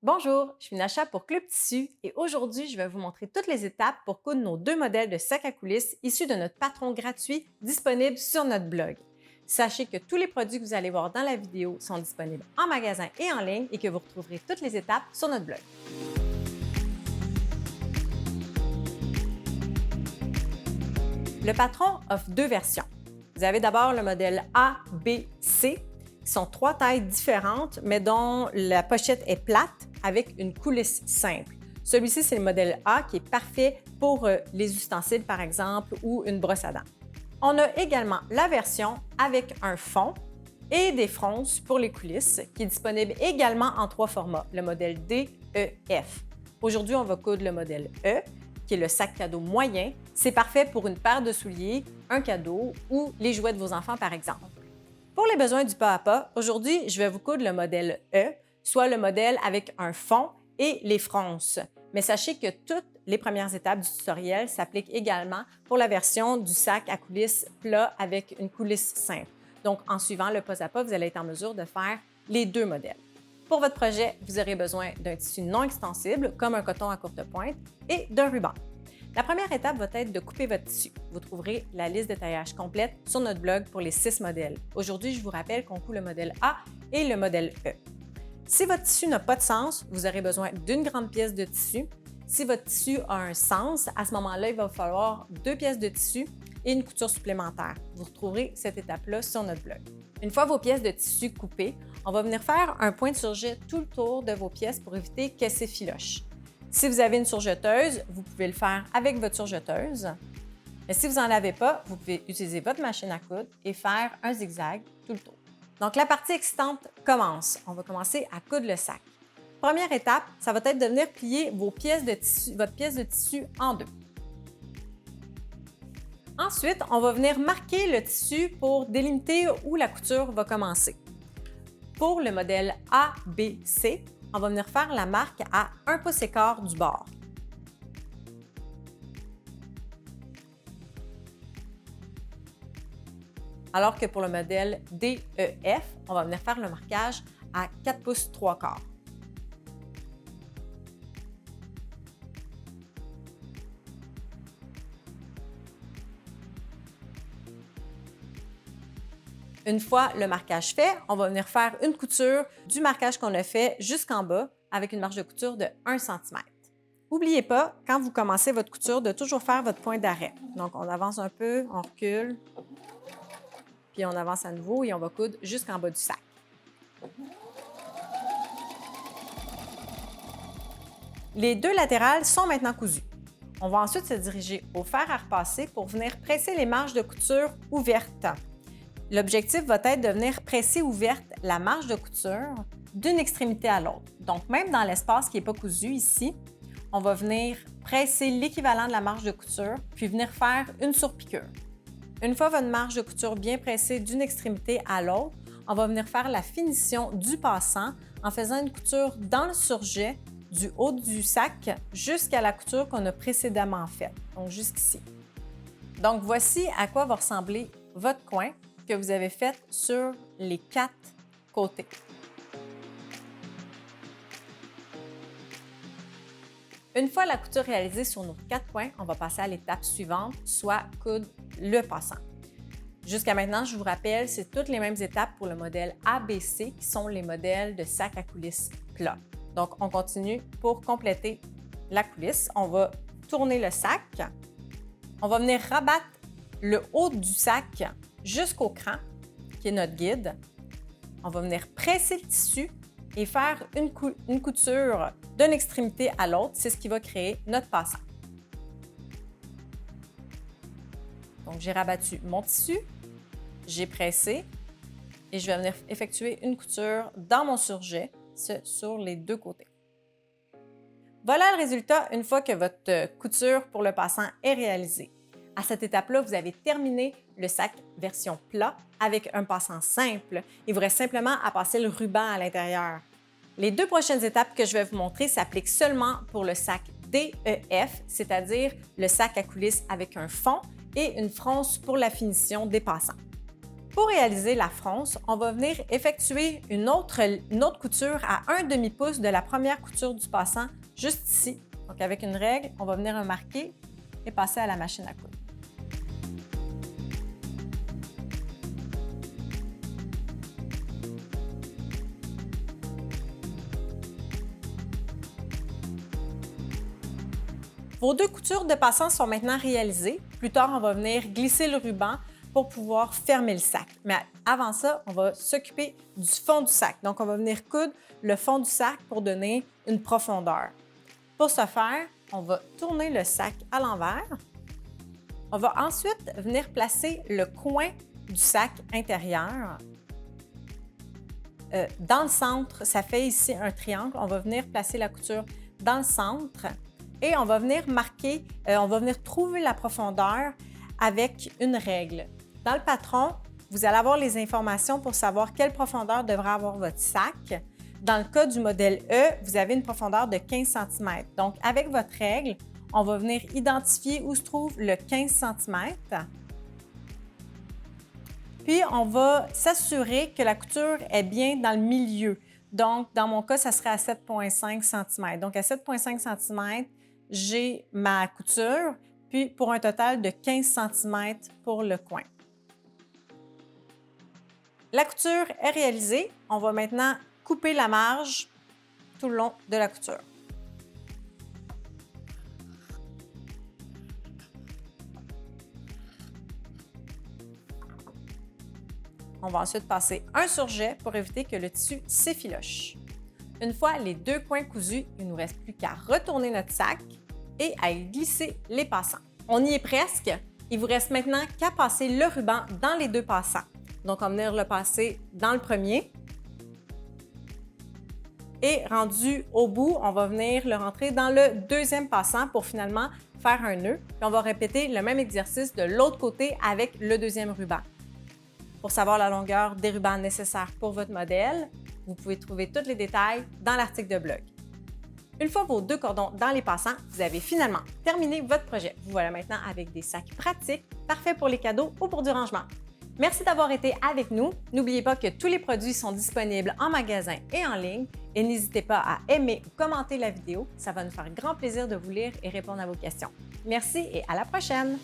Bonjour, je suis Nacha pour Club Tissu et aujourd'hui, je vais vous montrer toutes les étapes pour coudre nos deux modèles de sacs à coulisses issus de notre patron gratuit disponible sur notre blog. Sachez que tous les produits que vous allez voir dans la vidéo sont disponibles en magasin et en ligne et que vous retrouverez toutes les étapes sur notre blog. Le patron offre deux versions. Vous avez d'abord le modèle A, B, C, qui sont trois tailles différentes, mais dont la pochette est plate avec une coulisse simple. Celui-ci, c'est le modèle A qui est parfait pour les ustensiles, par exemple, ou une brosse à dents. On a également la version avec un fond et des fronces pour les coulisses, qui est disponible également en trois formats, le modèle D, E, F. Aujourd'hui, on va coudre le modèle E, qui est le sac cadeau moyen. C'est parfait pour une paire de souliers, un cadeau ou les jouets de vos enfants, par exemple. Pour les besoins du pas à pas, aujourd'hui, je vais vous coudre le modèle E, soit le modèle avec un fond et les fronces. Mais sachez que toutes les premières étapes du tutoriel s'appliquent également pour la version du sac à coulisses plat avec une coulisse simple. Donc, en suivant le pas à pas, vous allez être en mesure de faire les deux modèles. Pour votre projet, vous aurez besoin d'un tissu non extensible, comme un coton à courte pointe, et d'un ruban. La première étape va être de couper votre tissu. Vous trouverez la liste de taillage complète sur notre blog pour les 6 modèles. Aujourd'hui, je vous rappelle qu'on coud le modèle A et le modèle E. Si votre tissu n'a pas de sens, vous aurez besoin d'une grande pièce de tissu. Si votre tissu a un sens, à ce moment-là, il va vous falloir 2 pièces de tissu et une couture supplémentaire. Vous retrouverez cette étape-là sur notre blog. Une fois vos pièces de tissu coupées, on va venir faire un point de surjet tout le tour de vos pièces pour éviter qu'elles s'effilochent. Si vous avez une surjeteuse, vous pouvez le faire avec votre surjeteuse. Mais si vous n'en avez pas, vous pouvez utiliser votre machine à coudre et faire un zigzag tout le tour. Donc, la partie excitante commence. On va commencer à coudre le sac. Première étape, ça va être de venir plier votre pièce de tissu en deux. Ensuite, on va venir marquer le tissu pour délimiter où la couture va commencer. Pour le modèle ABC, on va venir faire la marque à 1,25 pouces du bord. Alors que pour le modèle DEF, on va venir faire le marquage à 4 pouces 3/4. Une fois le marquage fait, on va venir faire une couture du marquage qu'on a fait jusqu'en bas avec une marge de couture de 1 cm. N'oubliez pas, quand vous commencez votre couture, de toujours faire votre point d'arrêt. Donc, on avance un peu, on recule, puis on avance à nouveau et on va coudre jusqu'en bas du sac. Les deux latérales sont maintenant cousues. On va ensuite se diriger au fer à repasser pour venir presser les marges de couture ouvertes. L'objectif va être de venir presser ouverte la marge de couture d'une extrémité à l'autre. Donc, même dans l'espace qui n'est pas cousu ici, on va venir presser l'équivalent de la marge de couture, puis venir faire une surpiqûre. Une fois votre marge de couture bien pressée d'une extrémité à l'autre, on va venir faire la finition du passant en faisant une couture dans le surjet du haut du sac jusqu'à la couture qu'on a précédemment faite, donc jusqu'ici. Donc, voici à quoi va ressembler votre coin que vous avez fait sur les 4 côtés. Une fois la couture réalisée sur nos 4 coins, on va passer à l'étape suivante, soit coudre le passant. Jusqu'à maintenant, je vous rappelle, c'est toutes les mêmes étapes pour le modèle ABC qui sont les modèles de sac à coulisses plat. Donc, on continue pour compléter la coulisse. On va tourner le sac. On va venir rabattre le haut du sac jusqu'au cran, qui est notre guide. On va venir presser le tissu et faire une couture d'une extrémité à l'autre. C'est ce qui va créer notre passant. Donc, j'ai rabattu mon tissu, j'ai pressé et je vais venir effectuer une couture dans mon surjet, sur les deux côtés. Voilà le résultat une fois que votre couture pour le passant est réalisée. À cette étape-là, vous avez terminé le sac version plat avec un passant simple. Il vous reste simplement à passer le ruban à l'intérieur. Les 2 prochaines étapes que je vais vous montrer s'appliquent seulement pour le sac DEF, c'est-à-dire le sac à coulisses avec un fond et une fronce pour la finition des passants. Pour réaliser la fronce, on va venir effectuer une autre couture à 1 demi-pouce de la première couture du passant, juste ici. Donc avec une règle, on va venir marquer et passer à la machine à coudre. Vos 2 coutures de passant sont maintenant réalisées. Plus tard, on va venir glisser le ruban pour pouvoir fermer le sac. Mais avant ça, on va s'occuper du fond du sac. Donc, on va venir coudre le fond du sac pour donner une profondeur. Pour ce faire, on va tourner le sac à l'envers. On va ensuite venir placer le coin du sac intérieur. Dans le centre, ça fait ici un triangle. On va venir placer la couture dans le centre. Et on va venir marquer, on va venir trouver la profondeur avec une règle. Dans le patron, vous allez avoir les informations pour savoir quelle profondeur devrait avoir votre sac. Dans le cas du modèle E, vous avez une profondeur de 15 cm. Donc, avec votre règle, on va venir identifier où se trouve le 15 cm. Puis, on va s'assurer que la couture est bien dans le milieu. Donc, dans mon cas, ça serait à 7,5 cm. Donc, à 7,5 cm, j'ai ma couture, puis pour un total de 15 cm pour le coin. La couture est réalisée. On va maintenant couper la marge tout le long de la couture. On va ensuite passer un surjet pour éviter que le tissu s'effiloche. Une fois les 2 coins cousus, il ne nous reste plus qu'à retourner notre sac et à y glisser les passants. On y est presque. Il vous reste maintenant qu'à passer le ruban dans les 2 passants. Donc, on va venir le passer dans le premier. Et rendu au bout, on va venir le rentrer dans le deuxième passant pour finalement faire un nœud. Puis on va répéter le même exercice de l'autre côté avec le deuxième ruban. Pour savoir la longueur des rubans nécessaires pour votre modèle, vous pouvez trouver tous les détails dans l'article de blog. Une fois vos 2 cordons dans les passants, vous avez finalement terminé votre projet. Vous voilà maintenant avec des sacs pratiques, parfaits pour les cadeaux ou pour du rangement. Merci d'avoir été avec nous. N'oubliez pas que tous les produits sont disponibles en magasin et en ligne. Et n'hésitez pas à aimer ou commenter la vidéo. Ça va nous faire grand plaisir de vous lire et répondre à vos questions. Merci et à la prochaine!